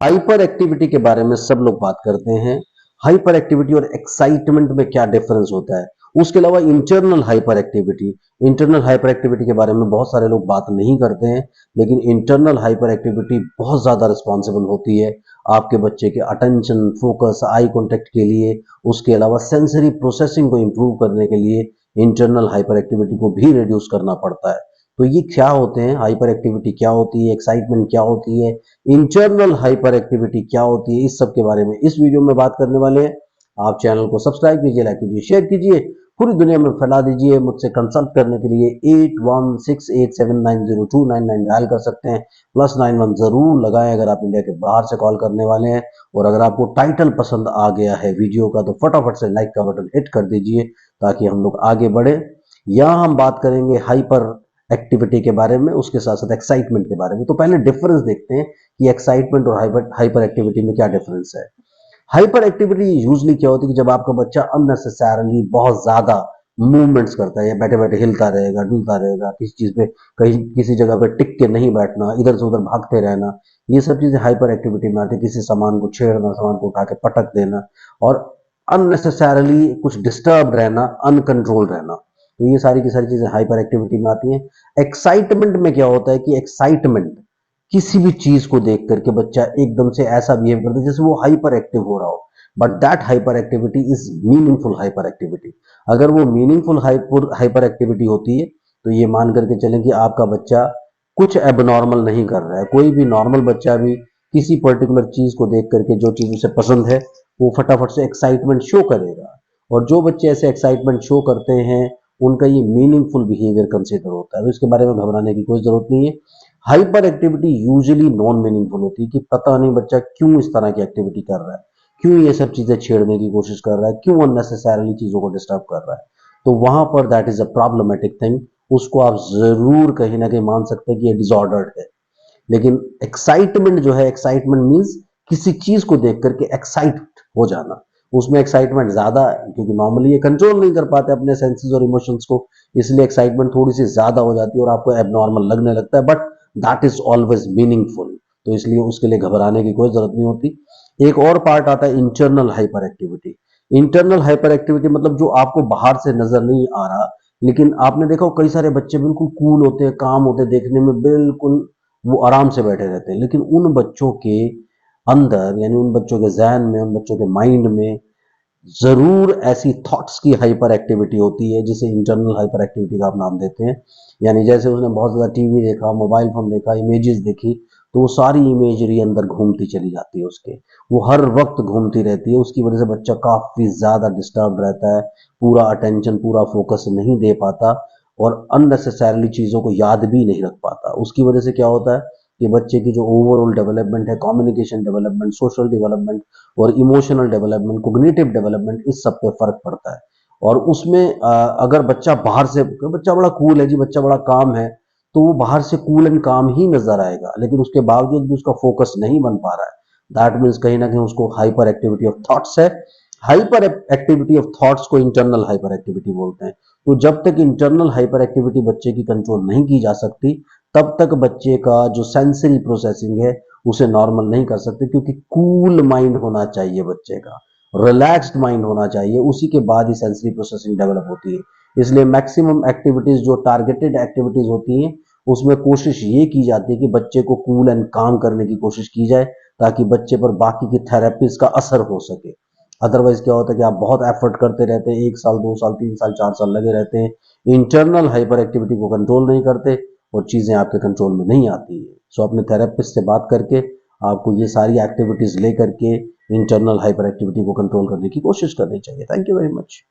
Hyper activity के बारे में सब लोग बात करते हैं। हाइपर एक्टिविटी और एक्साइटमेंट में क्या डिफरेंस होता है, उसके अलावा इंटरनल हाइपर एक्टिविटी के बारे में बहुत सारे लोग बात नहीं करते हैं। लेकिन इंटरनल हाइपर एक्टिविटी बहुत ज्यादा रिस्पॉन्सिबल होती है आपके बच्चे के अटेंशन, फोकस, आई कॉन्टेक्ट के लिए। उसके अलावा सेंसरी प्रोसेसिंग को इंप्रूव करने के लिए इंटरनल हाइपर एक्टिविटी को भी रिड्यूस करना पड़ता है। तो ये क्या होते हैं, हाइपर एक्टिविटी क्या होती है, एक्साइटमेंट क्या होती है, इंटरनल हाइपर एक्टिविटी क्या होती है, इस सब के बारे में इस वीडियो में बात करने वाले हैं। आप चैनल को सब्सक्राइब कीजिए, लाइक कीजिए, शेयर कीजिए, पूरी दुनिया में फैला दीजिए। मुझसे कंसल्ट करने के लिए 8168790299 डायल कर सकते हैं। +91 जरूर लगाएं अगर आप इंडिया के बाहर से कॉल करने वाले हैं। और अगर आपको टाइटल पसंद आ गया है वीडियो का तो फटाफट से लाइक का बटन हिट कर दीजिए ताकि हम लोग आगे बढ़े। यहाँ हम बात करेंगे हाइपर एक्टिविटी के बारे में, उसके साथ साथ एक्साइटमेंट के बारे में। तो पहले डिफरेंस देखते हैं कि एक्साइटमेंट और हाइपर एक्टिविटी में क्या डिफरेंस है। हाइपर एक्टिविटी यूजली क्या होती है कि जब आपका बच्चा अननेसेसरली बहुत ज्यादा मूवमेंट्स करता है, या बैठे बैठे हिलता रहेगा, डुलता रहेगा, किसी चीज पे, कहीं किसी जगह पे टिक के नहीं बैठना, इधर से उधर भागते रहना, ये सब चीजें हाइपर एक्टिविटी में आती है। किसी सामान को छेड़ना, सामान को उठा के पटक देना, और अननेसेसरली कुछ डिस्टर्ब रहना, अनकंट्रोल रहना। तो ये सारी की सारी चीजें हाइपर एक्टिविटी में आती हैं। एक्साइटमेंट में क्या होता है कि एक्साइटमेंट किसी भी चीज को देख करके बच्चा एकदम से ऐसा बिहेव करता है जैसे वो हाइपर एक्टिव हो रहा हो। But that hyper activity is meaningful hyper activity. अगर वो मीनिंगफुल हाइपर एक्टिविटी होती है तो ये मान करके चलें कि आपका बच्चा कुछ एबनॉर्मल नहीं कर रहा है। कोई भी नॉर्मल बच्चा भी किसी पर्टिकुलर चीज को देख करके, जो चीज उसे पसंद है, वो फटाफट से एक्साइटमेंट शो करेगा। और जो बच्चे ऐसे एक्साइटमेंट शो करते हैं उनका ये मीनिंगफुल बिहेवियर कंसिडर होता है। तो इसके बारे में घबराने की कोई जरूरत नहीं है। Hyper activity usually non meaningful होती है कि पता नहीं बच्चा क्यों इस तरह की एक्टिविटी कर रहा है, क्यों ये सब चीजें छेड़ने की कोशिश कर रहा है, क्यों अननेसेसरली चीजों को डिस्टर्ब कर रहा है। तो वहां पर that is a problematic thing. उसको आप जरूर कहीं ना कहीं मान सकते हैं कि ये डिसऑर्डर्ड है। लेकिन एक्साइटमेंट जो है, एक्साइटमेंट मीन्स किसी चीज को देख करके एक्साइट हो जाना, उसमें एक्साइटमेंट ज्यादा है क्योंकि नॉर्मली ये कंट्रोल नहीं कर पाते अपने सेंसेस और इमोशंस को। इसलिए एक्साइटमेंट थोड़ी सी ज्यादा हो जाती है और आपको एबनॉर्मल लगने लगता है, but that is always meaningful. तो इसलिए उसके लिए घबराने की कोई जरूरत नहीं होती। एक और पार्ट आता है internal hyper activity. Internal hyper activity मतलब जो आपको बाहर से नजर नहीं आ रहा, लेकिन आपने देखा कई सारे बच्चे बिल्कुल कूल होते हैं, काम होते हैं, देखने में बिल्कुल वो आराम से बैठे रहते हैं, लेकिन उन बच्चों के अंदर, यानी उन बच्चों के जहन में, उन बच्चों के माइंड में जरूर ऐसी थॉट्स की हाइपर एक्टिविटी होती है जिसे इंटरनल हाइपर एक्टिविटी का आप नाम देते हैं। यानी जैसे उसने बहुत ज्यादा टीवी देखा, मोबाइल फोन देखा, इमेजेस देखी, तो वो सारी इमेजरी अंदर घूमती चली जाती है उसके, वो हर वक्त घूमती रहती है। उसकी वजह से बच्चा काफी ज्यादा डिस्टर्ब रहता है, पूरा अटेंशन, पूरा फोकस नहीं दे पाता, और अननेसेसरली चीजों को याद भी नहीं रख पाता। उसकी वजह से क्या होता है कि बच्चे की जो ओवरऑल डेवलपमेंट है, कम्युनिकेशन डेवलपमेंट, सोशल डेवलपमेंट और इमोशनल डेवलपमेंट, कोग्निटिव डेवलपमेंट, इस सब पे फर्क पड़ता है। और उसमें अगर बच्चा बाहर से, बच्चा बड़ा कूल है जी, बच्चा बड़ा काम है, तो वो बाहर से कूल एंड काम ही नजर आएगा, लेकिन उसके बावजूद भी उसका फोकस नहीं बन पा रहा है। दैट मीन्स कहीं ना कहीं उसको हाइपर एक्टिविटी ऑफ थॉट्स है। हाइपर एक्टिविटी ऑफ थॉट्स को इंटरनल हाइपर एक्टिविटी बोलते हैं। तो जब तक इंटरनल हाइपर एक्टिविटी बच्चे की कंट्रोल नहीं की जा सकती, तब तक बच्चे का जो सेंसरी प्रोसेसिंग है उसे नॉर्मल नहीं कर सकते, क्योंकि कूल माइंड होना चाहिए बच्चे का, रिलैक्स्ड माइंड होना चाहिए, उसी के बाद ही सेंसरी प्रोसेसिंग डेवलप होती है। इसलिए मैक्सिमम एक्टिविटीज जो टारगेटेड एक्टिविटीज होती हैं उसमें कोशिश ये की जाती है कि बच्चे को कूल एंड काम करने की कोशिश की जाए, ताकि बच्चे पर बाकी की थेरेपीज का असर हो सके। अदरवाइज क्या होता है कि आप बहुत एफर्ट करते रहते हैं, 1 साल, 2 साल, 3 साल, 4 साल लगे रहते हैं, इंटरनल हाइपर एक्टिविटी को कंट्रोल नहीं करते और चीजें आपके कंट्रोल में नहीं आती है। सो अपने थेरेपिस्ट से बात करके आपको ये सारी एक्टिविटीज लेकर के इंटरनल हाइपर एक्टिविटी को कंट्रोल करने की कोशिश करनी चाहिए। Thank you very much.